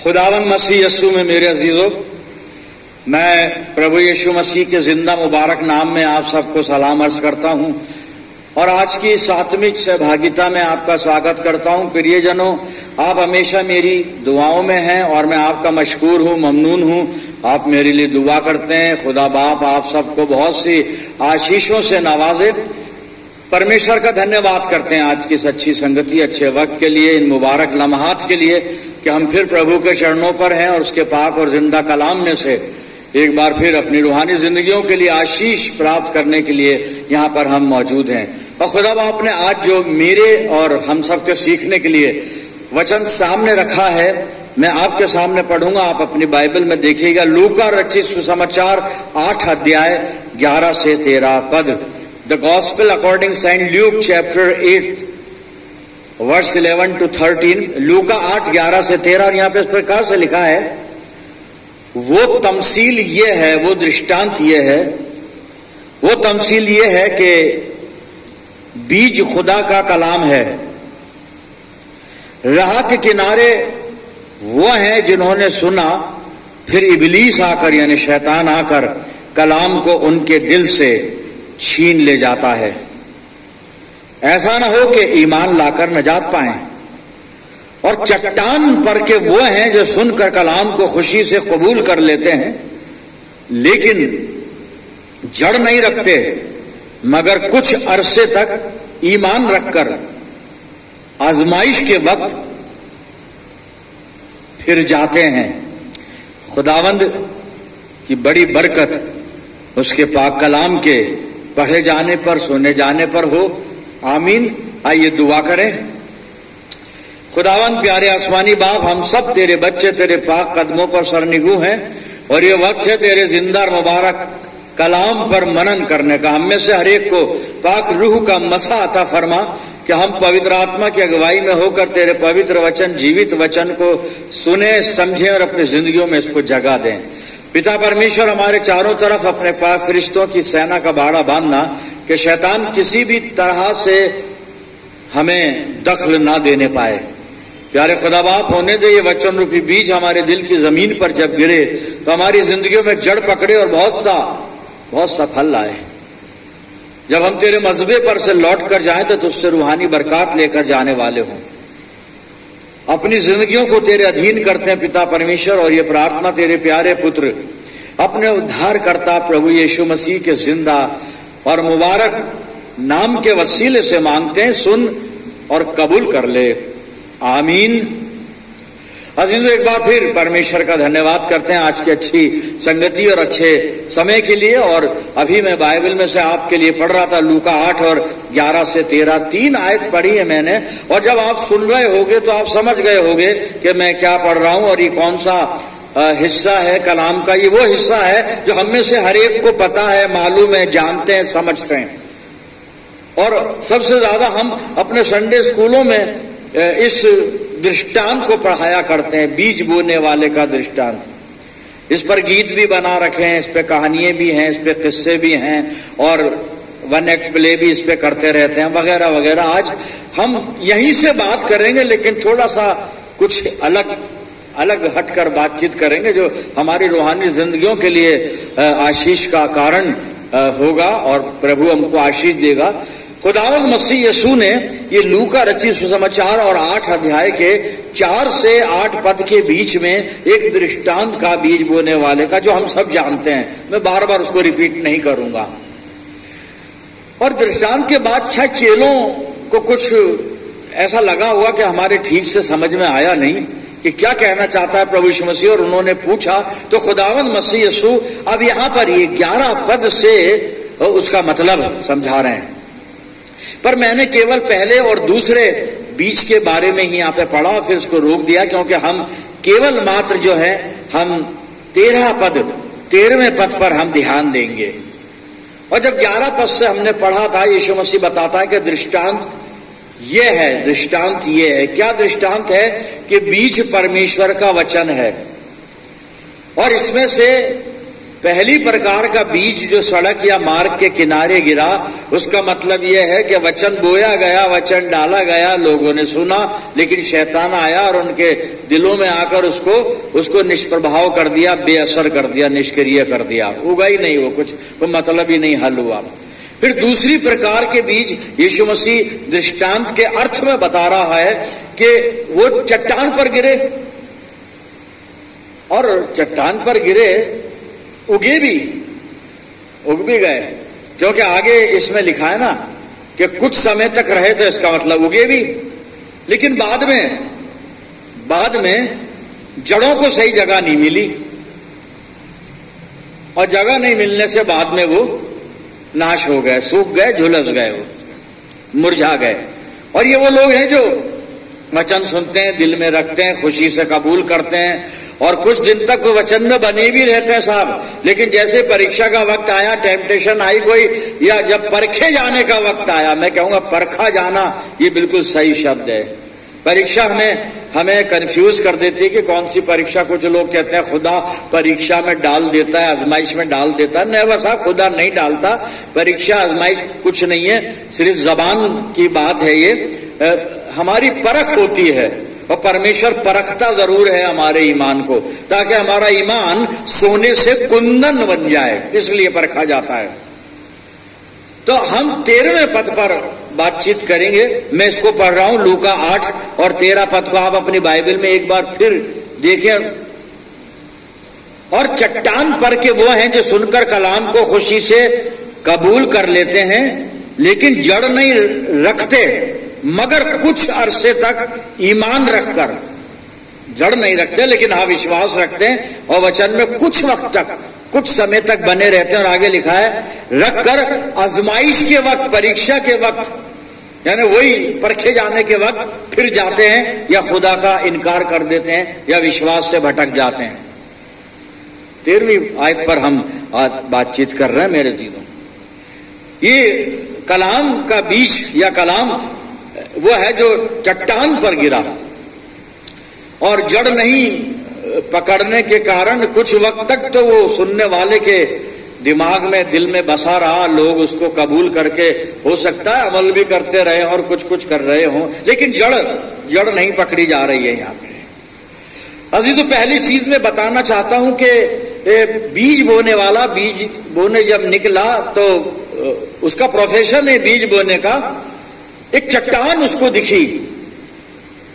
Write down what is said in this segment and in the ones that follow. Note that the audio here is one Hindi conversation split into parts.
खुदावंद मसीह यीशु में मेरे अजीजों, मैं प्रभु यीशु मसीह के जिंदा मुबारक नाम में आप सबको सलाम अर्ज करता हूं और आज की इस आत्मिक सहभागिता में आपका स्वागत करता हूं। प्रियजनों, आप हमेशा मेरी दुआओं में हैं और मैं आपका मशकूर हूं, ममनून हूं। आप मेरे लिए दुआ करते हैं। खुदा बाप आप सबको बहुत सी आशीषों से नवाजे। परमेश्वर का धन्यवाद करते हैं आज की इस अच्छी संगति, अच्छे वक्त के लिए, इन मुबारक लम्हात के लिए कि हम फिर प्रभु के चरणों पर हैं और उसके पाक और जिंदा कलाम में से एक बार फिर अपनी रूहानी जिंदगियों के लिए आशीष प्राप्त करने के लिए यहाँ पर हम मौजूद हैं। और खुदा बाप ने आज जो मेरे और हम सबके सीखने के लिए वचन सामने रखा है, मैं आपके सामने पढ़ूंगा। आप अपनी बाइबल में देखिएगा, लूका रचित सुसमाचार 8 अध्याय 11 से 13 पद। The gospel according saint Luke chapter 8 verse 11 to 13। लूका 8 11 से 13। और यहाँ पे इस प्रकार से लिखा है, वो तमसील ये है, वो दृष्टांत ये है, वो तमसील ये है कि बीज खुदा का कलाम है। राह के किनारे वो हैं जिन्होंने सुना, फिर इबलीस आकर यानी शैतान आकर कलाम को उनके दिल से छीन ले जाता है। ऐसा ना हो कि ईमान लाकर नजात पाएं। और चट्टान पर के वो हैं जो सुनकर कलाम को खुशी से कबूल कर लेते हैं, लेकिन जड़ नहीं रखते, मगर कुछ अरसे तक ईमान रखकर आजमाइश के वक्त फिर जाते हैं। खुदावंद की बड़ी बरकत उसके पाक कलाम के पढ़े जाने पर, सुने जाने पर हो। आमीन। आइए दुआ करें। खुदावंद प्यारे आसमानी बाप, हम सब तेरे बच्चे तेरे पाक कदमों पर सरनिगू हैं और ये वक्त है तेरे जिंदा मुबारक कलाम पर मनन करने का। हम में से हर एक को पाक रूह का मसा अता फरमा कि हम पवित्र आत्मा की अगुवाई में होकर तेरे पवित्र वचन, जीवित वचन को सुने, समझें और अपनी जिंदगियों में इसको जगह दें। पिता परमेश्वर, हमारे चारों तरफ अपने पाक फरिश्तों की सेना का बाड़ा बांधना कि शैतान किसी भी तरह से हमें दखल ना देने पाए। प्यारे खुदा बाप, होने दे ये वचन रूपी बीज हमारे दिल की जमीन पर जब गिरे तो हमारी जिंदगियों में जड़ पकड़े और बहुत सा फल लाए। जब हम तेरे मजबे पर से लौट कर जाएं तो तुझसे रूहानी बरकत लेकर जाने वाले हों। अपनी जिंदगियों को तेरे अधीन करते हैं पिता परमेश्वर, और ये प्रार्थना तेरे प्यारे पुत्र अपने उद्धारकर्ता प्रभु यीशु मसीह के जिंदा और मुबारक नाम के वसीले से मांगते हैं। सुन और कबूल कर ले। आमीन। अजीजों, एक बार फिर परमेश्वर का धन्यवाद करते हैं आज की अच्छी संगति और अच्छे समय के लिए। और अभी मैं बाइबल में से आपके लिए पढ़ रहा था, लूका 8 और 11 से 13 3 आयत पढ़ी है मैंने। और जब आप सुन रहे होगे तो आप समझ गए होगे कि मैं क्या पढ़ रहा हूं और ये कौन सा हिस्सा है कलाम का। ये वो हिस्सा है जो हम में से हर एक को पता है, मालूम है, जानते हैं, समझते हैं। और सबसे ज्यादा हम अपने संडे स्कूलों में इस दृष्टांत को पढ़ाया करते हैं, बीज बोने वाले का दृष्टांत। इस पर गीत भी बना रखे हैं, इस पे कहानियां भी हैं, इस पे किस्से भी हैं और वन एक्ट प्ले भी इस पे करते रहते हैं, वगैरह वगैरह। आज हम यहीं से बात करेंगे, लेकिन थोड़ा सा कुछ अलग हटकर बातचीत करेंगे जो हमारी रूहानी जिंदगियों के लिए आशीष का कारण होगा और प्रभु हमको आशीष देगा। खुदावंद मसीह यीशु ने ये लूका रचित सुसमाचार और 8 अध्याय के 4 से 8 पद के बीच में एक दृष्टांत का, बीज बोने वाले का, जो हम सब जानते हैं। मैं बार बार उसको रिपीट नहीं करूंगा। और दृष्टांत के बाद शायद चेलों को कुछ ऐसा लगा हुआ कि हमारे ठीक से समझ में आया नहीं कि क्या कहना चाहता है प्रभु यीशु मसीह, और उन्होंने पूछा। तो खुदावंद मसीह यीशु अब यहाँ पर ये 11 पद से उसका मतलब समझा रहे हैं। पर मैंने केवल पहले और दूसरे बीज के बारे में ही यहाँ पे पढ़ा, फिर उसको रोक दिया, क्योंकि हम केवल मात्र जो है हम 13वें पद पर हम ध्यान देंगे। और जब 11 पद से हमने पढ़ा था, यीशु मसीह बताता है कि दृष्टांत ये है, दृष्टांत ये है। क्या दृष्टांत है? कि बीज परमेश्वर का वचन है और इसमें से पहली प्रकार का बीज जो सड़क या मार्ग के किनारे गिरा, उसका मतलब यह है कि वचन बोया गया, वचन डाला गया, लोगों ने सुना, लेकिन शैतान आया और उनके दिलों में आकर उसको निष्प्रभाव कर दिया, बेअसर कर दिया, निष्क्रिय कर दिया, उगा ही नहीं, वो कुछ कोई मतलब ही नहीं हल हुआ। फिर दूसरी प्रकार के बीज यीशु मसीह दृष्टांत के अर्थ में बता रहा है कि वो चट्टान पर गिरे, और चट्टान पर गिरे, उग भी गए, क्योंकि आगे इसमें लिखा है ना कि कुछ समय तक रहे, तो इसका मतलब उगे भी, लेकिन बाद में जड़ों को सही जगह नहीं मिली, और जगह नहीं मिलने से बाद में वो नाश हो गए, सूख गए, झुलस गए, वो मुरझा गए। और ये वो लोग हैं जो वचन सुनते हैं, दिल में रखते हैं, खुशी से कबूल करते हैं, और कुछ दिन तक वो वचन में बने भी रहते हैं साहब, लेकिन जैसे परीक्षा का वक्त आया, टेम्पटेशन आई कोई, या जब परखे जाने का वक्त आया, मैं कहूंगा परखा जाना ये बिल्कुल सही शब्द है। परीक्षा हमें कंफ्यूज कर देती है कि कौन सी परीक्षा। कुछ लोग कहते हैं खुदा परीक्षा में डाल देता है, आजमाइश में डाल देता है। नहीं वैसा खुदा नहीं डालता, परीक्षा आजमाइश कुछ नहीं है, सिर्फ जबान की बात है। ये हमारी परख होती है, और परमेश्वर परखता जरूर है हमारे ईमान को, ताकि हमारा ईमान सोने से कुंदन बन जाए, इसलिए परखा जाता है। तो हम 13वें पद पर बातचीत करेंगे। मैं इसको पढ़ रहा हूं, लूका 8 और 13 पद को आप अपनी बाइबल में एक बार फिर देखें। और चट्टान पर के वो हैं जो सुनकर कलाम को खुशी से कबूल कर लेते हैं, लेकिन जड़ नहीं रखते, मगर कुछ अरसे तक ईमान रखकर, जड़ नहीं रखते लेकिन हाँ विश्वास रखते हैं, और वचन में कुछ वक्त तक, कुछ समय तक बने रहते हैं। और आगे लिखा है रखकर आजमाइश के वक्त, परीक्षा के वक्त, यानी वही परखे जाने के वक्त फिर जाते हैं, या खुदा का इनकार कर देते हैं, या विश्वास से भटक जाते हैं। 13वीं आयत पर हम आज बातचीत कर रहे हैं मेरे दीदों। ये कलाम का बीज या कलाम वो है जो चट्टान पर गिरा, और जड़ नहीं पकड़ने के कारण कुछ वक्त तक तो वो सुनने वाले के दिमाग में, दिल में बसा रहा, लोग उसको कबूल करके हो सकता है अमल भी करते रहे और कुछ कर रहे हों, लेकिन जड़ नहीं पकड़ी जा रही है यहाँ पे। अजीज, तो पहली चीज मैं बताना चाहता हूं कि बीज बोने वाला, बीज बोने जब निकला तो उसका प्रोफेशन है बीज बोने का। एक चट्टान उसको दिखी,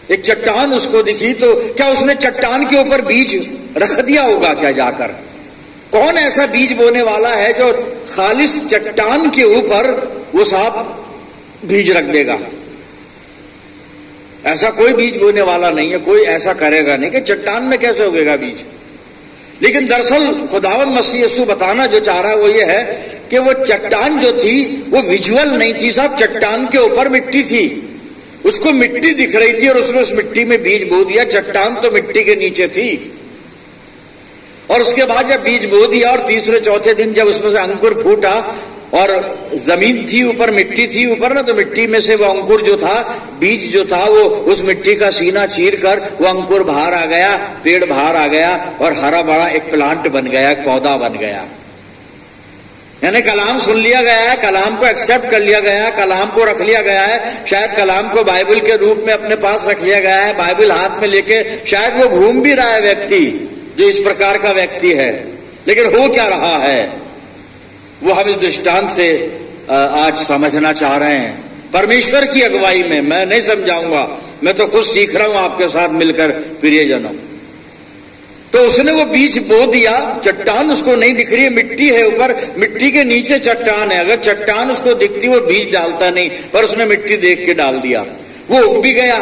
एक चट्टान उसको दिखी, तो क्या उसने चट्टान के ऊपर बीज रख दिया होगा क्या जाकर? कौन ऐसा बीज बोने वाला है जो खालिस चट्टान के ऊपर वो साहब बीज रख देगा? ऐसा कोई बीज बोने वाला नहीं है, कोई ऐसा करेगा नहीं कि चट्टान में कैसे उगेगा बीज। लेकिन दरअसल खुदावंद मसीह यीशु बताना जो चाह रहा है वो ये है कि वो चट्टान जो थी वो विजुअल नहीं थी साहब, चट्टान के ऊपर मिट्टी थी, उसको मिट्टी दिख रही थी और उसने उस मिट्टी में बीज बो दिया। चट्टान तो मिट्टी के नीचे थी, और उसके बाद जब बीज बो दिया और तीसरे चौथे दिन जब उसमें से अंकुर फूटा और जमीन थी ऊपर, मिट्टी थी ऊपर ना, तो मिट्टी में से वो अंकुर जो था, बीज जो था, वो उस मिट्टी का सीना चीर कर वो अंकुर बाहर आ गया, पेड़ बाहर आ गया, और हरा बड़ा एक प्लांट बन गया, एक पौधा बन गया। यानी कलाम सुन लिया गया है, कलाम को एक्सेप्ट कर लिया गया है, कलाम को रख लिया गया है, शायद कलाम को बाइबल के रूप में अपने पास रख लिया गया है, बाइबल हाथ में लेके शायद वो घूम भी रहा है व्यक्ति, जो इस प्रकार का व्यक्ति है। लेकिन हो क्या रहा है वो हम इस दृष्टांत से आज समझना चाह रहे हैं। परमेश्वर की अगुवाई में, मैं नहीं समझाऊंगा, मैं तो खुद सीख रहा हूं आपके साथ मिलकर प्रियजनों। तो उसने वो बीज बो दिया, चट्टान उसको नहीं दिख रही है, मिट्टी है ऊपर, मिट्टी के नीचे चट्टान है। अगर चट्टान उसको दिखती वो बीज डालता नहीं, पर उसने मिट्टी देख के डाल दिया, वो उग भी गया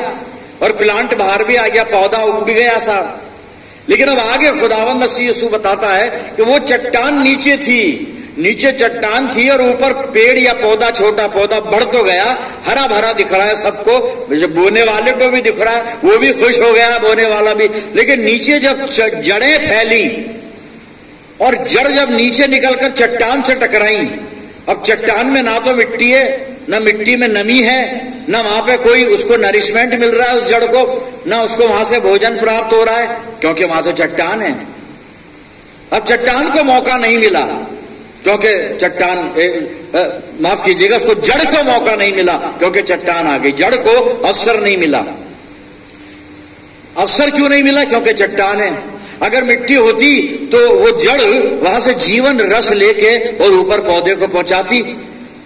और प्लांट बाहर भी आ गया, पौधा उग भी गया साहब। लेकिन अब आगे खुदावंद मसीह यीशु बताता है कि वो चट्टान नीचे थी, नीचे चट्टान थी और ऊपर पेड़ या पौधा, छोटा पौधा बढ़ तो गया, हरा भरा दिख रहा है सबको, जो बोने वाले को भी दिख रहा है, वो भी खुश हो गया, बोने वाला भी। लेकिन नीचे जब जड़ें फैली और जड़ जब नीचे निकलकर चट्टान से टकराई, अब चट्टान में ना तो मिट्टी है, ना मिट्टी में नमी है, ना वहां पे कोई उसको नरिशमेंट मिल रहा है उस जड़ को, ना उसको वहां से भोजन प्राप्त हो रहा है, क्योंकि वहां तो चट्टान है। अब चट्टान को मौका नहीं मिला, क्योंकि चट्टान माफ कीजिएगा, उसको जड़ को मौका नहीं मिला क्योंकि चट्टान आ गई। जड़ को अवसर नहीं मिला। अवसर क्यों नहीं मिला? क्योंकि चट्टान है। अगर मिट्टी होती तो वो जड़ वहां से जीवन रस लेके और ऊपर पौधे को पहुंचाती,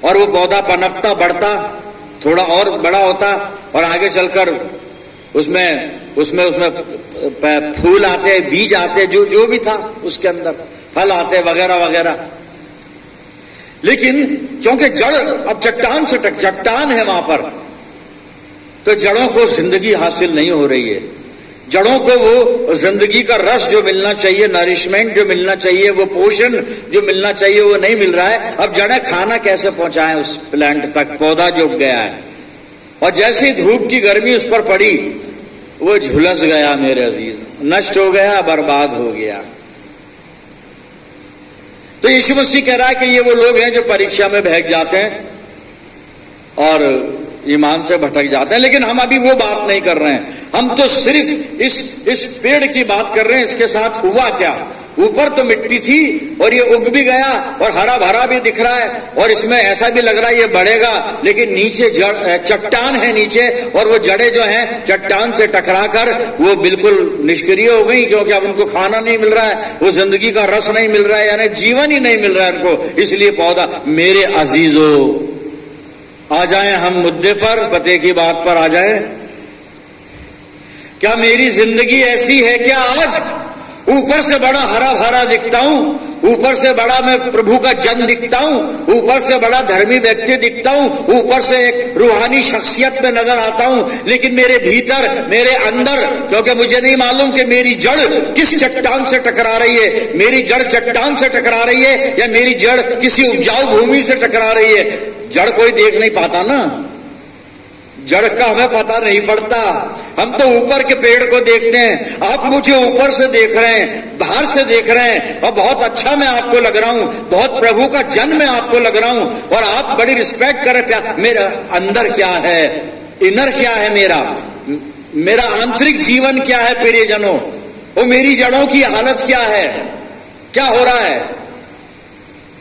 और वो पौधा पनपता, बढ़ता, थोड़ा और बड़ा होता, और आगे चलकर उसमें उसमें उसमें फूल आते, बीज आते, जो भी था उसके अंदर फल आते वगैरह वगैरह। लेकिन क्योंकि जड़ अब चट्टान से चट्टान है वहां पर, तो जड़ों को जिंदगी हासिल नहीं हो रही है। जड़ों को वो जिंदगी का रस जो मिलना चाहिए, नरिशमेंट जो मिलना चाहिए, वो पोषण जो मिलना चाहिए, वो नहीं मिल रहा है। अब जड़ें खाना कैसे पहुंचाएं उस प्लांट तक? पौधा जो गया है, और जैसे ही धूप की गर्मी उस पर पड़ी, वो झुलस गया मेरे अजीज, नष्ट हो गया, बर्बाद हो गया। तो यीशु मसीह कह रहा है कि ये वो लोग हैं जो परीक्षा में बहक जाते हैं और ईमान से भटक जाते हैं। लेकिन हम अभी वो बात नहीं कर रहे हैं, हम तो सिर्फ इस पेड़ की बात कर रहे हैं। इसके साथ हुआ क्या? ऊपर तो मिट्टी थी और ये उग भी गया और हरा भरा भी दिख रहा है, और इसमें ऐसा भी लग रहा है ये बढ़ेगा, लेकिन नीचे जड़ चट्टान है नीचे, और वो जड़ें जो हैं चट्टान से टकराकर वो बिल्कुल निष्क्रिय हो गई, क्योंकि अब उनको खाना नहीं मिल रहा है, वो जिंदगी का रस नहीं मिल रहा है, यानी जीवन ही नहीं मिल रहा है उनको। इसलिए पौधा, मेरे अजीजों, आ जाएं हम मुद्दे पर, पते की बात पर आ जाएं। क्या मेरी जिंदगी ऐसी है क्या आज? ऊपर से बड़ा हरा भरा दिखता हूं, ऊपर से बड़ा मैं प्रभु का जन दिखता हूं, ऊपर से बड़ा धर्मी व्यक्ति दिखता हूं, ऊपर से एक रूहानी शख्सियत में नजर आता हूं, लेकिन मेरे भीतर, मेरे अंदर, क्योंकि मुझे नहीं मालूम कि मेरी जड़ किस चट्टान से टकरा रही है। मेरी जड़ चट्टान से टकरा रही है या मेरी जड़ किसी उपजाऊ भूमि से टकरा रही है? जड़ कोई देख नहीं पाता ना, जड़ का हमें पता नहीं पड़ता। हम तो ऊपर के पेड़ को देखते हैं। आप मुझे ऊपर से देख रहे हैं, बाहर से देख रहे हैं, और बहुत अच्छा मैं आपको लग रहा हूं, बहुत प्रभु का जन मैं आपको लग रहा हूं, और आप बड़ी रिस्पेक्ट कर रहे हैं। मेरा अंदर क्या है, इनर क्या है, मेरा आंतरिक जीवन क्या है प्रियजनों? वो मेरी जड़ों की हालत क्या है? क्या हो रहा है?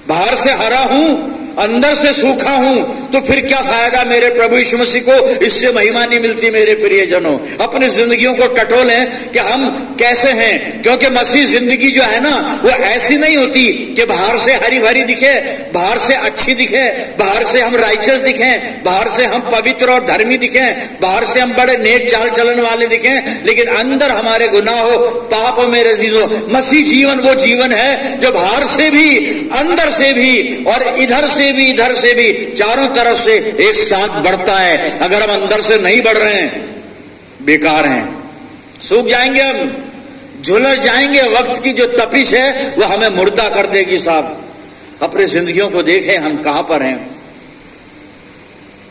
बाहर से हरा हूं, अंदर से सूखा हूं, तो फिर क्या फायदा मेरे प्रभु यीशु मसीह को? इससे महिमा नहीं मिलती मेरे प्रियजनों। अपनी जिंदगियों को टटोलें कि हम कैसे हैं, क्योंकि मसीह जिंदगी जो है ना, वो ऐसी नहीं होती कि बाहर से हरी भरी दिखे, बाहर से अच्छी दिखे, बाहर से हम राइचस दिखें, बाहर से हम पवित्र और धर्मी दिखें, बाहर से हम बड़े नेक चाल चलन वाले दिखें, लेकिन अंदर हमारे गुनाह हो, पाप हो मेरे अजीजों। मसीह जीवन वो जीवन है जो बाहर से भी, अंदर से भी, और इधर से भी, इधर से भी, चारों तरफ से एक साथ बढ़ता है। अगर हम अंदर से नहीं बढ़ रहे हैं, बेकार हैं, सूख जाएंगे हम, झुलस जाएंगे। वक्त की जो तपिश है वो हमें मुर्दा कर देगी साहब। अपनी जिंदगियों को देखें हम कहां पर हैं,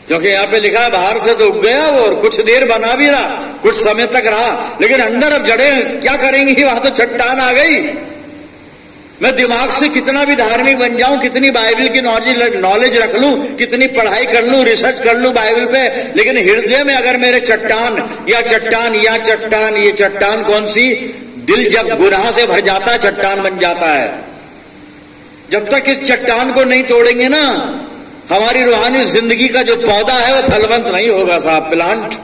क्योंकि यहां पे लिखा है बाहर से तो उग गया वो, और कुछ देर बना भी रहा, कुछ समय तक रहा, लेकिन अंदर अब जड़ें क्या करेंगी? वहां तो चट्टान आ गई। मैं दिमाग से कितना भी धार्मिक बन जाऊं, कितनी बाइबल की नॉलेज रख लूं, कितनी पढ़ाई कर लूं, रिसर्च कर लूं बाइबल पे, लेकिन हृदय में अगर मेरे चट्टान या चट्टान या चट्टान, ये चट्टान कौन सी? दिल जब गुनाह से भर जाता है चट्टान बन जाता है। जब तक इस चट्टान को नहीं तोड़ेंगे ना, हमारी रूहानी जिंदगी का जो पौधा है वो फलवंत नहीं होगा साहब, प्लांट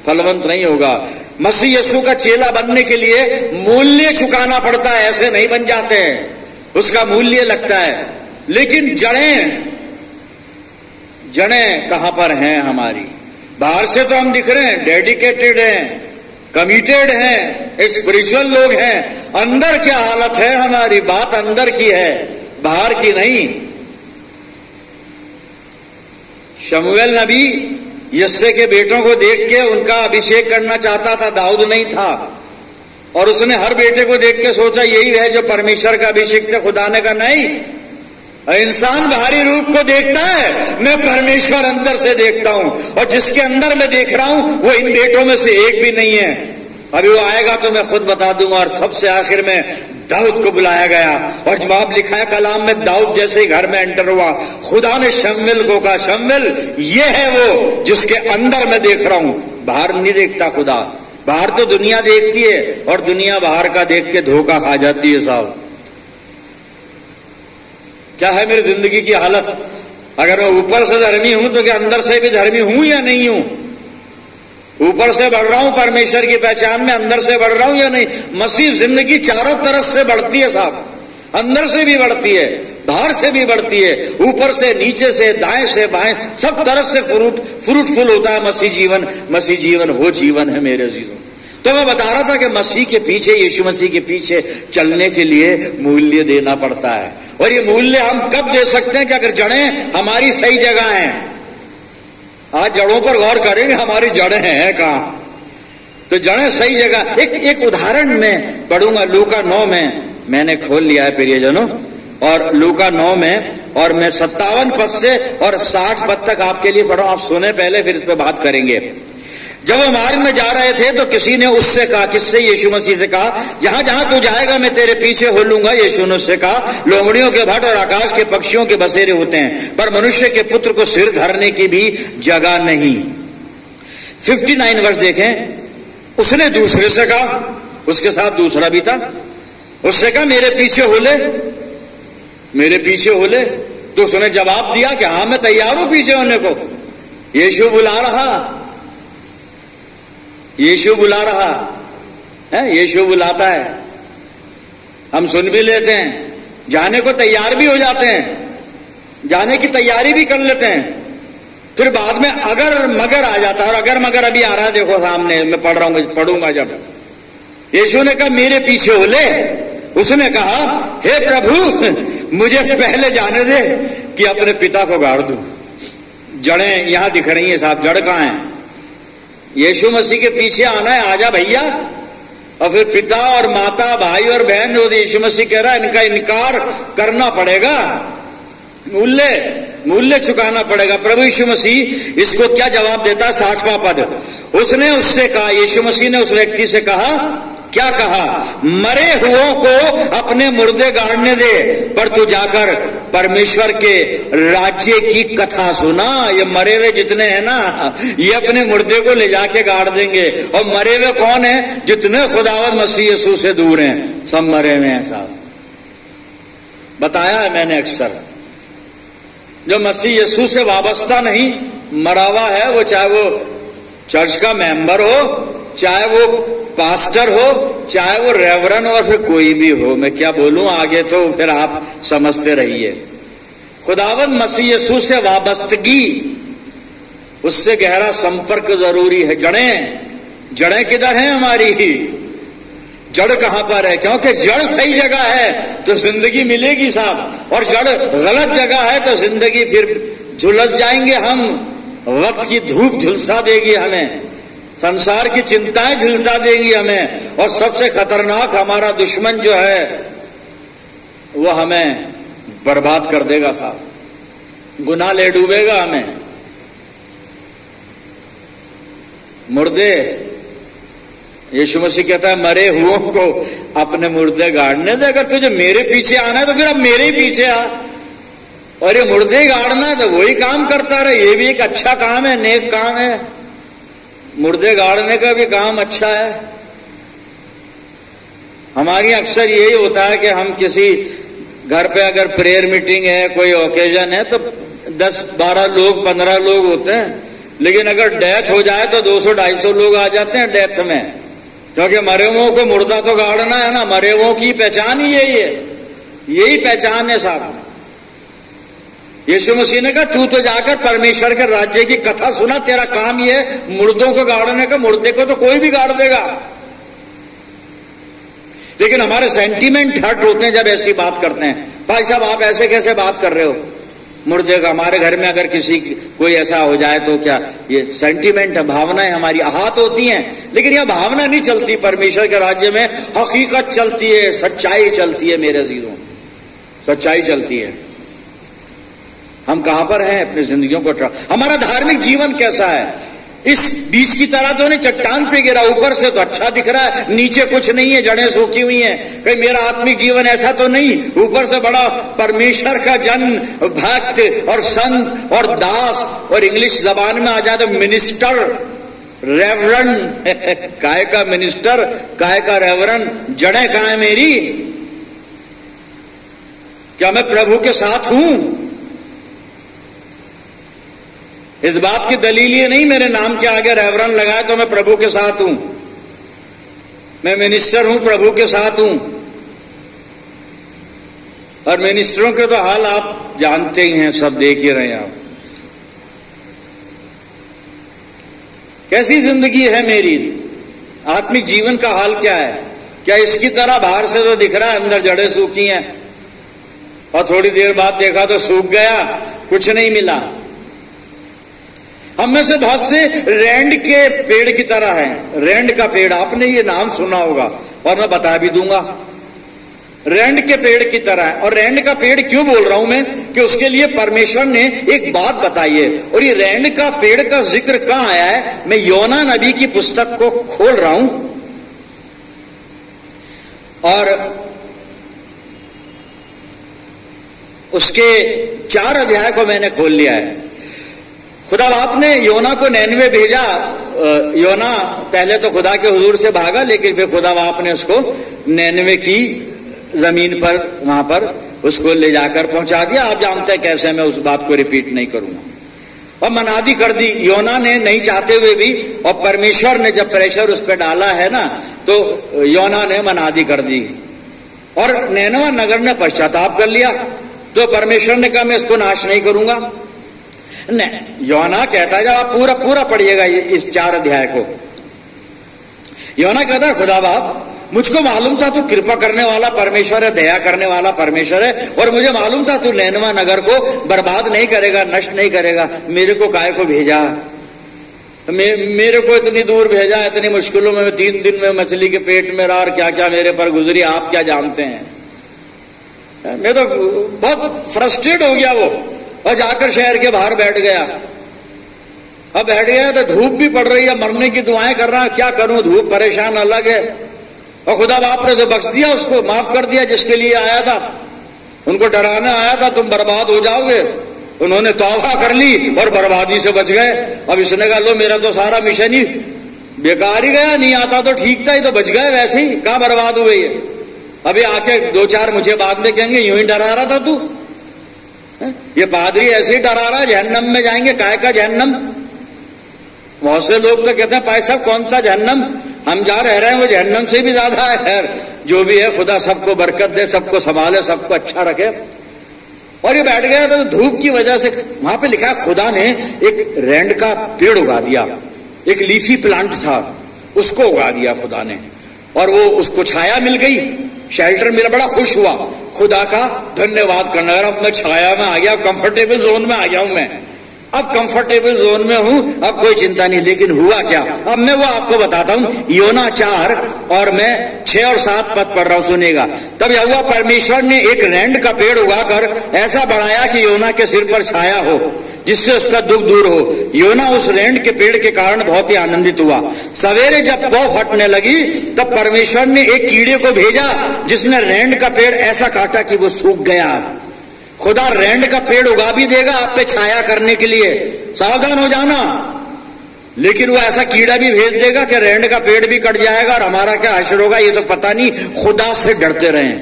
फलवंत नहीं होगा। मसीह यीशु का चेला बनने के लिए मूल्य चुकाना पड़ता है, ऐसे नहीं बन जाते हैं, उसका मूल्य लगता है। लेकिन जड़ें कहां पर हैं हमारी? बाहर से तो हम दिख रहे हैं, डेडिकेटेड हैं, कमिटेड हैं, स्पिरिचुअल लोग हैं, अंदर क्या हालत है हमारी? बात अंदर की है, बाहर की नहीं। शमूएल नबी यस्से के बेटों को देख के उनका अभिषेक करना चाहता था, दाऊद नहीं था, और उसने हर बेटे को देख के सोचा यही है जो परमेश्वर का अभिषेक थे। खुदा ने कहा नहीं, इंसान बाहरी रूप को देखता है, मैं परमेश्वर अंदर से देखता हूं, और जिसके अंदर मैं देख रहा हूं वो इन बेटों में से एक भी नहीं है। अभी वो आएगा तो मैं खुद बता दूंगा। और सबसे आखिर में दाऊद को बुलाया गया, और जवाब लिखा है कलाम में, दाऊद जैसे ही घर में एंटर हुआ, खुदा ने शमूएल को कहा, शमूएल ये है वो जिसके अंदर मैं देख रहा हूं, बाहर नहीं देखता खुदा। बाहर तो दुनिया देखती है, और दुनिया बाहर का देख के धोखा खा जाती है साहब। क्या है मेरी जिंदगी की हालत? अगर मैं ऊपर से धर्मी हूं तो क्या अंदर से भी धर्मी हूं या नहीं हूं? ऊपर से बढ़ रहा हूं परमेश्वर की पहचान में, अंदर से बढ़ रहा हूं या नहीं? मसीह जिंदगी चारों तरफ से बढ़ती है साहब, अंदर से भी बढ़ती है, बाहर से भी बढ़ती है, ऊपर से, नीचे से, दाएं से, बाएं, सब तरफ से फ्रूटफुल होता है मसीह जीवन। मसीह जीवन वो जीवन है मेरे जीवन। तो मैं बता रहा था कि मसीह के पीछे, यीशु मसीह के पीछे चलने के लिए मूल्य देना पड़ता है। और ये मूल्य हम कब दे सकते हैं कि अगर जड़ें हमारी सही जगह हैं। आज जड़ों पर गौर करेंगे, हमारी जड़ें हैं कहां? तो जड़ें सही जगह। एक उदाहरण में पढ़ूंगा लूका 9 में, मैंने खोल लिया है प्रियजनों, और लूका 9 में, और मैं 57 पद से और 60 पद तक आपके लिए पढ़ा। आप सुने पहले, फिर इस पे बात करेंगे। जब वो मार्ग में जा रहे थे तो किसी ने उससे कहा, किससे? यीशु मसीह से कहा, जहां जहां तू जाएगा मैं तेरे पीछे हो लूंगा। यीशु ने उससे कहा, लोमड़ियों के भट्ट और आकाश के पक्षियों के बसेरे होते हैं, पर मनुष्य के पुत्र को सिर धरने की भी जगह नहीं। 59 वर्ष देखें। उसने दूसरे से कहा, उसके साथ दूसरा भी था, उससे कहा मेरे पीछे हो ले, मेरे पीछे हो ले। तो उसने जवाब दिया कि हाँ मैं तैयार हूं पीछे होने को। यीशु बुला रहा, यीशु बुला रहा है, यीशु बुलाता है, हम सुन भी लेते हैं, जाने को तैयार भी हो जाते हैं, जाने की तैयारी भी कर लेते हैं, फिर बाद में अगर मगर आ जाता है। और अगर मगर अभी आ रहा है, देखो सामने मैं पढ़ रहा हूं, पढ़ूंगा जब। यीशु ने कहा मेरे पीछे हो ले। उसने कहा हे प्रभु मुझे पहले जाने दे कि अपने पिता को गाड़ दूं। जड़ें यहां दिख रही हैं साहब, जड़ कहां है? यीशु मसीह के पीछे आना है, आजा भैया। और फिर पिता और माता, भाई और बहन, यीशु मसीह कह रहा है इनका इनकार करना पड़ेगा, मूल्य चुकाना पड़ेगा। प्रभु यीशु मसीह इसको क्या जवाब देता? 60वां पद। उसने उससे कहा, यीशु मसीह ने उस व्यक्ति से कहा, क्या कहा? मरे हुओं को अपने मुर्दे गाड़ने दे, पर तू जाकर परमेश्वर के राज्य की कथा सुना। ये मरे हुए जितने हैं ना, ये अपने मुर्दे को ले जाके गाड़ देंगे। और मरे हुए कौन है? जितने खुदावंद मसीह यीशु से दूर हैं, सब मरे हुए हैं साहब। बताया है मैंने अक्सर, जो मसीह यीशु से वाबस्ता नहीं, मरा हुआ है, वो चाहे वो चर्च का मेंबर हो, चाहे वो पास्टर हो, चाहे वो रेवरन और फिर कोई भी हो। मैं क्या बोलूं आगे, तो फिर आप समझते रहिए। खुदावंद मसीह यीशु से वाबस्तगी, उससे गहरा संपर्क जरूरी है। जड़ें किधर हैं हमारी? जड़ कहां पर है? क्योंकि जड़ सही जगह है तो जिंदगी मिलेगी साहब, और जड़ गलत जगह है तो जिंदगी फिर झुलस जाएंगे हम। वक्त की धूप झुलसा देगी हमें, संसार की चिंताएं झुलसा देंगी हमें, और सबसे खतरनाक हमारा दुश्मन जो है वो हमें बर्बाद कर देगा साहब, गुनाह ले डूबेगा हमें। मुर्दे, यीशु मसीह कहता है मरे हुओं को अपने मुर्दे गाड़ने दे। अगर तुझे मेरे पीछे आना है तो फिर अब मेरे ही पीछे आ, और ये मुर्दे गाड़ना है तो वही काम करता रहे। ये भी एक अच्छा काम है, नेक काम है, मुर्दे गाड़ने का भी काम अच्छा है। हमारी अक्सर यही होता है कि हम किसी घर पे अगर प्रेयर मीटिंग है, कोई ओकेजन है, तो 10-12 लोग, 15 लोग होते हैं, लेकिन अगर डेथ हो जाए तो 200-250 लोग आ जाते हैं डेथ में, क्योंकि मरे हुओं को मुर्दा तो गाड़ना है ना। मरे हुओं की पहचान ही यही है, यही पहचान है साहब। यीशु मसीह ने कहा तू तो जाकर परमेश्वर के राज्य की कथा सुना, तेरा काम ये है मुर्दों को गाड़ने का। मुर्दे को तो कोई भी गाड़ देगा, लेकिन हमारे सेंटीमेंट हर्ट होते हैं जब ऐसी बात करते हैं। भाई साहब आप ऐसे कैसे बात कर रहे हो मुर्दे का? हमारे घर में अगर किसी कोई ऐसा हो जाए तो क्या, ये सेंटीमेंट है, भावनाएं हमारी आहत होती हैं, लेकिन यह भावना नहीं चलती। परमेश्वर के राज्य में हकीकत चलती है, सच्चाई चलती है मेरे अजीजों, सच्चाई चलती है। हम कहां पर हैं अपनी जिंदगियों को? हमारा धार्मिक जीवन कैसा है? इस बीज की तरह तो नहीं चट्टान पे गिरा, ऊपर से तो अच्छा दिख रहा है, नीचे कुछ नहीं है, जड़ें सूखी हुई हैं। कहीं मेरा आत्मिक जीवन ऐसा तो नहीं, ऊपर से बड़ा परमेश्वर का जन, भक्त और संत और दास, और इंग्लिश जबान में आ जाए तो मिनिस्टर, रेवरन। काय का मिनिस्टर, काय का रेवरन? जड़ें कहां है मेरी? क्या मैं प्रभु के साथ हूं? इस बात की दलील ये नहीं मेरे नाम के आगे रेवरन लगाए तो मैं प्रभु के साथ हूं, मैं मिनिस्टर हूं, प्रभु के साथ हूं। और मिनिस्टरों के तो हाल आप जानते ही हैं, सब देख ही रहे हैं आप। कैसी जिंदगी है मेरी, आत्मिक जीवन का हाल क्या है? क्या इसकी तरह बाहर से तो दिख रहा है, अंदर जड़ें सूखी हैं, और थोड़ी देर बाद देखा तो सूख गया, कुछ नहीं मिला। हम में से बहुत से रैंड के पेड़ की तरह हैं। रैंड का पेड़, आपने ये नाम सुना होगा और मैं बता भी दूंगा। रैंड के पेड़ की तरह है। और रैंड का पेड़ क्यों बोल रहा हूं मैं, कि उसके लिए परमेश्वर ने एक बात बताई है। और ये रैंड का पेड़ का जिक्र कहां आया है, मैं योना नबी की पुस्तक को खोल रहा हूं और उसके 4 अध्याय को मैंने खोल लिया है। खुदा बाप ने योना को नैनवे भेजा। योना पहले तो खुदा के हुजूर से भागा, लेकिन फिर खुदा बाप ने उसको नैनवे की जमीन पर, वहां पर उसको ले जाकर पहुंचा दिया। आप जानते हैं कैसे, मैं उस बात को रिपीट नहीं करूंगा। और मनादी कर दी योना ने, नहीं चाहते हुए भी, और परमेश्वर ने जब प्रेशर उस पर डाला है ना, तो योना ने मनादी कर दी। और नैनवा नगर ने पश्चाताप कर लिया, तो परमेश्वर ने कहा मैं इसको नाश नहीं करूंगा। नहीं, योना कहता है, जब आप पूरा पूरा पढ़िएगा इस 4 अध्याय को, योना कहता है खुदा बाप मुझको मालूम था तू कृपा करने वाला परमेश्वर है, दया करने वाला परमेश्वर है, और मुझे मालूम था तू नैनवा नगर को बर्बाद नहीं करेगा, नष्ट नहीं करेगा। मेरे को काहे को भेजा, मेरे को इतनी दूर भेजा, इतनी मुश्किलों में 3 दिन में मछली के पेट में रहा, और क्या क्या मेरे पर गुजरी, आप क्या जानते हैं। मैं तो बहुत फ्रस्ट्रेट हो गया वो, और जाकर शहर के बाहर बैठ गया। अब बैठ गया तो धूप भी पड़ रही है, मरने की दुआएं कर रहा है, क्या करूं, धूप परेशान अलग है। और खुदा बाप ने तो बख्श दिया उसको, माफ कर दिया, जिसके लिए आया था, उनको डराने आया था तुम बर्बाद हो जाओगे। उन्होंने तौबा कर ली और बर्बादी से बच गए। अब इसने कहा लो मेरा तो सारा मिशन ही बेकार ही गया, नहीं आता तो ठीक था, ये तो बच गए वैसे ही, कहां बर्बाद हुए ये। अभी आके 2-4 मुझे बाद में कहेंगे यूं ही डरा रहा था तू, ये पादरी ऐसे ही डरा रहा है, जहन्नम में जाएंगे, काय का जहन्नम। बहुत से लोग तो कहते हैं भाई साहब कौन सा जहन्नम, हम जहां रह रहे हैं वो जहन्नम से भी ज्यादा है। खैर जो भी है, खुदा सबको बरकत दे, सबको संभाले, सबको अच्छा रखे। और ये बैठ गया तो धूप की वजह से, वहां पे लिखा खुदा ने एक रैंड का पेड़ उगा दिया, एक लीफी प्लांट था, उसको उगा दिया खुदा ने, और वो उसको छाया मिल गई, शेल्टर मिला, बड़ा खुश हुआ, खुदा का धन्यवाद करना। अब मैं छाया में आ गया, कंफर्टेबल जोन में आ गया हूं मैं, अब कंफर्टेबल जोन में हूं, अब कोई चिंता नहीं। लेकिन हुआ क्या, अब मैं वो आपको बताता हूं। योना 4 और मैं 6 और 7 पद पढ़ रहा हूं, सुनिएगा। तब यह हुआ, परमेश्वर ने एक रैंड का पेड़ उगाकर ऐसा बढ़ाया कि योना के सिर पर छाया हो, जिससे उसका दुख दूर हो। योना उस रैंड के पेड़ के कारण बहुत ही आनंदित हुआ। सवेरे जब पौ फटने लगी तब परमेश्वर ने एक कीड़े को भेजा, जिसने रैंड का पेड़ ऐसा काटा कि वो सूख गया। खुदा रैंड का पेड़ उगा भी देगा आप पे छाया करने के लिए, सावधान हो जाना, लेकिन वो ऐसा कीड़ा भी भेज देगा कि रैंड का पेड़ भी कट जाएगा और हमारा क्या हश्र होगा ये तो पता नहीं। खुदा से डरते रहें,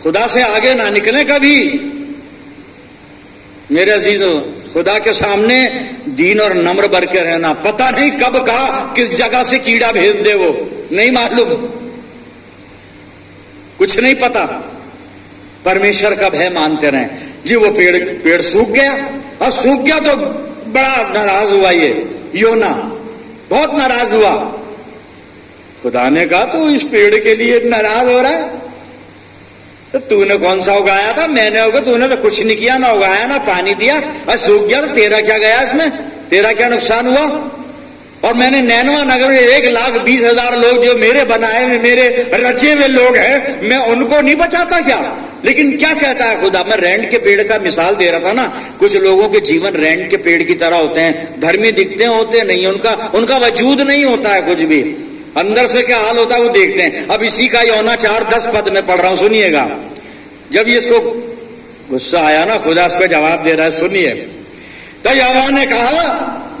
खुदा से आगे ना निकले कभी मेरे अजीजों। खुदा के सामने दीन और नम्र बन के रहना। पता नहीं कब कहा किस जगह से कीड़ा भेज दे, वो नहीं मालूम, कुछ नहीं पता। परमेश्वर का भय मानते रहे जी। वो पेड़ सूख गया, और सूख गया तो बड़ा नाराज हुआ ये योना, बहुत नाराज हुआ। खुदा ने कहा तो इस पेड़ के लिए नाराज हो रहा है, तो तूने कौन सा उगाया था, मैंने उगा, तूने तो कुछ नहीं किया, ना उगाया ना पानी दिया, और सूख गया तो तेरा क्या गया इसमें, तेरा क्या नुकसान हुआ। और मैंने नैनवा नगर में 1,20,000 लोग जो मेरे बनाए हुए, मेरे रचे हुए लोग हैं, मैं उनको नहीं बचाता क्या। लेकिन क्या कहता है खुदा, मैं रैंड के पेड़ का मिसाल दे रहा था ना। कुछ लोगों के जीवन रैंड के पेड़ की तरह होते हैं, धर्मी दिखते होते नहीं, उनका वजूद नहीं होता है कुछ भी, अंदर से क्या हाल होता है वो देखते हैं। अब इसी का योना 4:10 पद में पढ़ रहा हूं, सुनिएगा। जब इसको गुस्सा आया ना, खुदा इसको जवाब दे रहा है, सुनिए। तो यहोवा ने कहा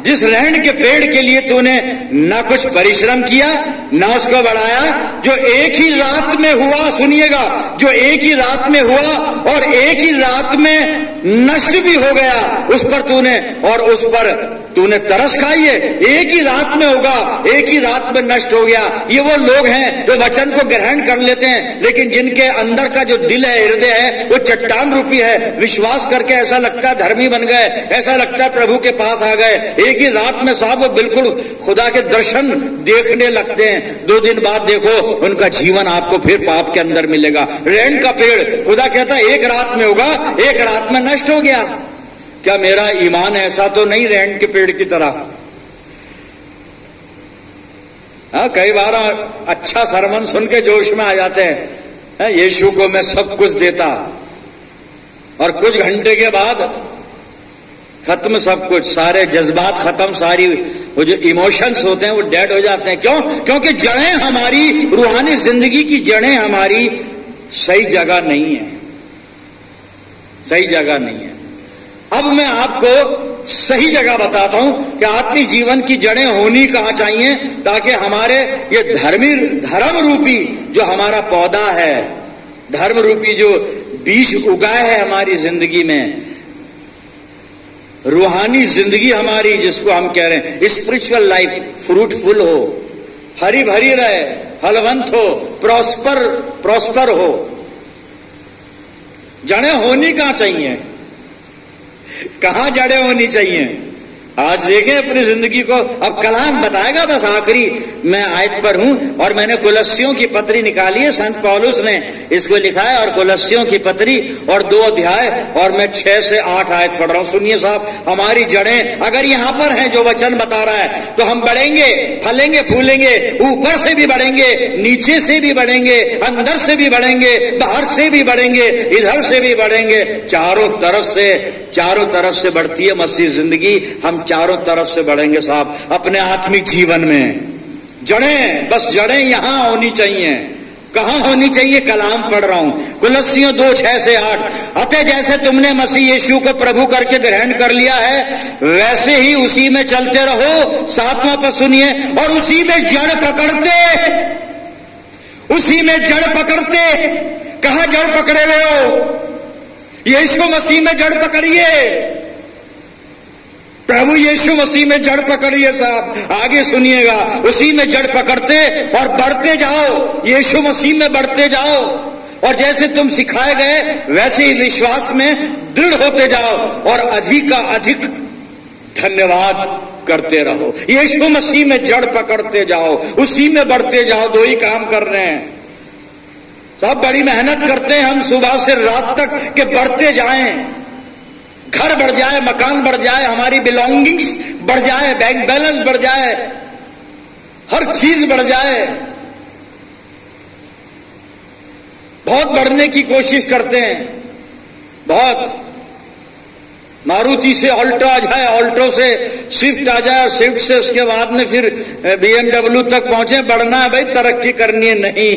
जिस रहन के पेड़ के लिए तूने ना कुछ परिश्रम किया ना उसको बढ़ाया, जो एक ही रात में हुआ, सुनिएगा, जो एक ही रात में हुआ और एक ही रात में नष्ट भी हो गया, उस पर तूने तरस खाई है। एक ही रात में होगा, एक ही रात में नष्ट हो गया। ये वो लोग हैं जो वचन को ग्रहण कर लेते हैं, लेकिन जिनके अंदर का जो दिल है, हृदय है, वो चट्टान रूपी है। विश्वास करके ऐसा लगता है धर्मी बन गए, ऐसा लगता है प्रभु के पास आ गए। एक ही रात में साहब वो बिल्कुल खुदा के दर्शन देखने लगते हैं। 2 दिन बाद देखो उनका जीवन आपको फिर पाप के अंदर मिलेगा। रहन का पेड़, खुदा कहता है एक रात में होगा, एक रात में नष्ट हो गया। क्या मेरा ईमान ऐसा तो नहीं रहन के पेड़ की तरह? कई बार अच्छा सरमन सुन के जोश में आ जाते हैं, यीशु को मैं सब कुछ देता, और कुछ घंटे के बाद खत्म सब कुछ, सारे जज्बात खत्म, सारी वो जो इमोशंस होते हैं वो डेड हो जाते हैं। क्यों? क्योंकि जड़ें हमारी, रूहानी जिंदगी की जड़ें हमारी सही जगह नहीं है, सही जगह नहीं है। अब मैं आपको सही जगह बताता हूं कि आत्मिक जीवन की जड़ें होनी कहां चाहिए, ताकि हमारे ये धर्म रूपी जो हमारा पौधा है, धर्म रूपी जो बीज उगाए है हमारी जिंदगी में, रूहानी जिंदगी हमारी जिसको हम कह रहे हैं स्पिरिचुअल लाइफ, फ्रूटफुल हो, हरी भरी रहे, फलवंत हो, प्रॉस्पर हो। जड़ें होनी कहां चाहिए? कहां जड़ें होनी चाहिए? आज देखें अपनी जिंदगी को। अब कलाम बताएगा, बस आखिरी मैं आयत पर हूं, और मैंने कुलस्सियों की पत्री निकाली है, संत पौलुस ने इसको लिखा है, और कुलस्सियों की पत्री और 2 अध्याय, और मैं 6 से 8 आयत पढ़ रहा हूं। सुनिए साहब, हमारी जड़ें अगर यहां पर हैं जो वचन बता रहा है, तो हम बढ़ेंगे, फलेंगे, फूलेंगे, ऊपर से भी बढ़ेंगे, नीचे से भी बढ़ेंगे, अंदर से भी बढ़ेंगे, बाहर से भी बढ़ेंगे, इधर से भी बढ़ेंगे। चारों तरफ से बढ़ती है मसीह जिंदगी। हम चारों तरफ से बढ़ेंगे साहब अपने आत्मिक जीवन में। जड़ें, बस जड़ें यहां होनी चाहिए। कहां होनी चाहिए? कलाम पढ़ रहा हूं, कुलस्सियों 2, 6 से 8। अतः जैसे तुमने मसीह यीशु को प्रभु करके ग्रहण कर लिया है, वैसे ही उसी में चलते रहो। 7वां पद सुनिए, और उसी में जड़ पकड़ते, उसी में जड़ पकड़ते। कहां जड़ पकड़े हुए हो? यीशु मसीह में जड़ पकड़िए, प्रभु यीशु मसीह में जड़ पकड़िए साहब। आगे सुनिएगा, उसी में जड़ पकड़ते और बढ़ते जाओ, यीशु मसीह में बढ़ते जाओ, और जैसे तुम सिखाए गए वैसे ही विश्वास में दृढ़ होते जाओ, और अधिक का अधिक धन्यवाद करते रहो। यीशु मसीह में जड़ पकड़ते जाओ, उसी में बढ़ते जाओ। 2 ही काम कर रहे हैं। सब बड़ी मेहनत करते हैं हम सुबह से रात तक कि बढ़ते जाएं, घर बढ़ जाए, मकान बढ़ जाए, हमारी बिलोंगिंग्स बढ़ जाए, बैंक बैलेंस बढ़ जाए, हर चीज बढ़ जाए। बहुत बढ़ने की कोशिश करते हैं, बहुत। मारुति से ऑल्टो आ जाए, ऑल्टो से स्विफ्ट आ जाए, स्विफ्ट से उसके बाद में फिर BMW तक पहुंचे। बढ़ना है भाई, तरक्की करनी है नहीं,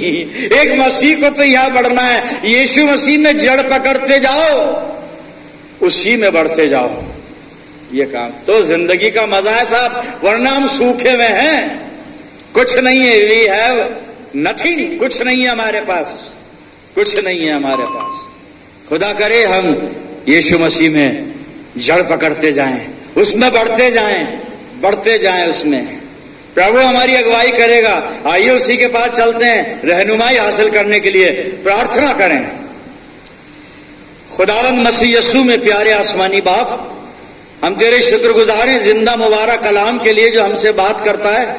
एक मसीह को तो यहां बढ़ना है। यीशु मसीह में जड़ पकड़ते जाओ, उसी में बढ़ते जाओ। ये काम तो जिंदगी का मजा है साहब, वरना हम सूखे में हैं, कुछ नहीं है। वी हैव नथिंग, कुछ नहीं है हमारे पास, कुछ नहीं है हमारे पास। खुदा करे हम यीशु मसीह में जड़ पकड़ते जाएं, उसमें बढ़ते जाएं उसमें। प्रभु हमारी अगुवाई करेगा। आइए उसी के पास चलते हैं, रहनुमाई हासिल करने के लिए प्रार्थना करें। खुदावंद मसीह यीशु में प्यारे आसमानी बाप, हम तेरे शुक्रगुजार हैं जिंदा मुबारक कलाम के लिए जो हमसे बात करता है,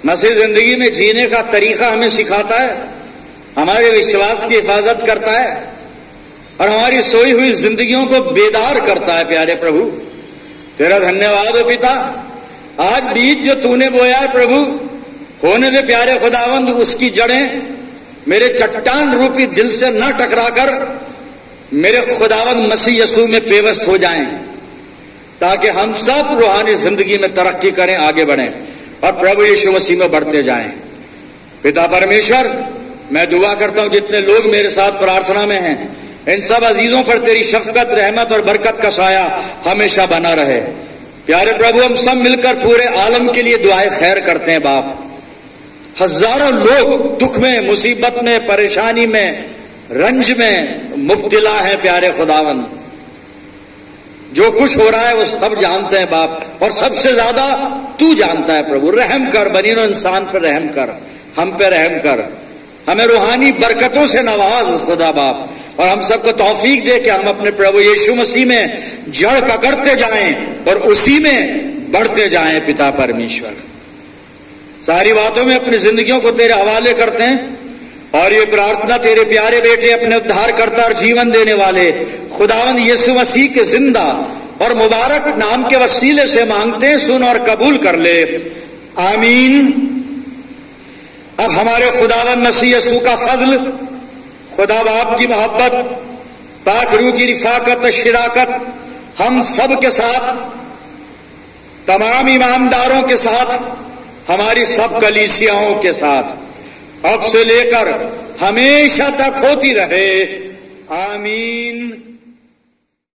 मसीह जिंदगी में जीने का तरीका हमें सिखाता है, हमारे विश्वास की हिफाजत करता है, और हमारी सोई हुई जिंदगियों को बेदार करता है। प्यारे प्रभु, तेरा धन्यवाद हो पिता। आज बीज जो तूने बोया है प्रभु, होने दे प्यारे खुदावंद, उसकी जड़ें मेरे चट्टान रूपी दिल से न टकराकर मेरे खुदावंद मसीह यीशु में पेवस्त हो जाएं, ताकि हम सब रूहानी जिंदगी में तरक्की करें, आगे बढ़ें, और प्रभु यीशु मसीह में बढ़ते जाएं। पिता परमेश्वर, मैं दुआ करता हूं जितने लोग मेरे साथ प्रार्थना में हैं, इन सब अजीजों पर तेरी शफकत, रहमत और बरकत का साया हमेशा बना रहे। प्यारे प्रभु, हम सब मिलकर पूरे आलम के लिए दुआए खैर करते हैं बाप। हजारों लोग दुख में, मुसीबत में, परेशानी में, रंज में मुब्तला है प्यारे खुदावन। जो कुछ हो रहा है वो सब जानते हैं बाप, और सबसे ज्यादा तू जानता है प्रभु। रहम कर, बनीनो इंसान पर रहम कर, हम पे रहम कर, हमें रूहानी बरकतों से नवाज खुदा बाप, और हम सबको तौफीक दे कि हम अपने प्रभु यीशु मसीह में जड़ पकड़ते जाएं और उसी में बढ़ते जाएं पिता परमेश्वर। सारी बातों में अपनी जिंदगियों को तेरे हवाले करते हैं, और ये प्रार्थना तेरे प्यारे बेटे अपने उद्धारकर्ता और जीवन देने वाले खुदावंद यीशु मसीह के जिंदा और मुबारक नाम के वसीले से मांगते हैं, सुन और कबूल कर ले, आमीन। अब हमारे खुदावंद मसीह यीशु का फजल, खुदा बाप की मोहब्बत, पाक रूह की रिफाकत, शिराकत हम सब के साथ, तमाम ईमानदारों के साथ, हमारी सब कलीसियाओं के साथ अब से लेकर हमेशा तक होती रहे, आमीन।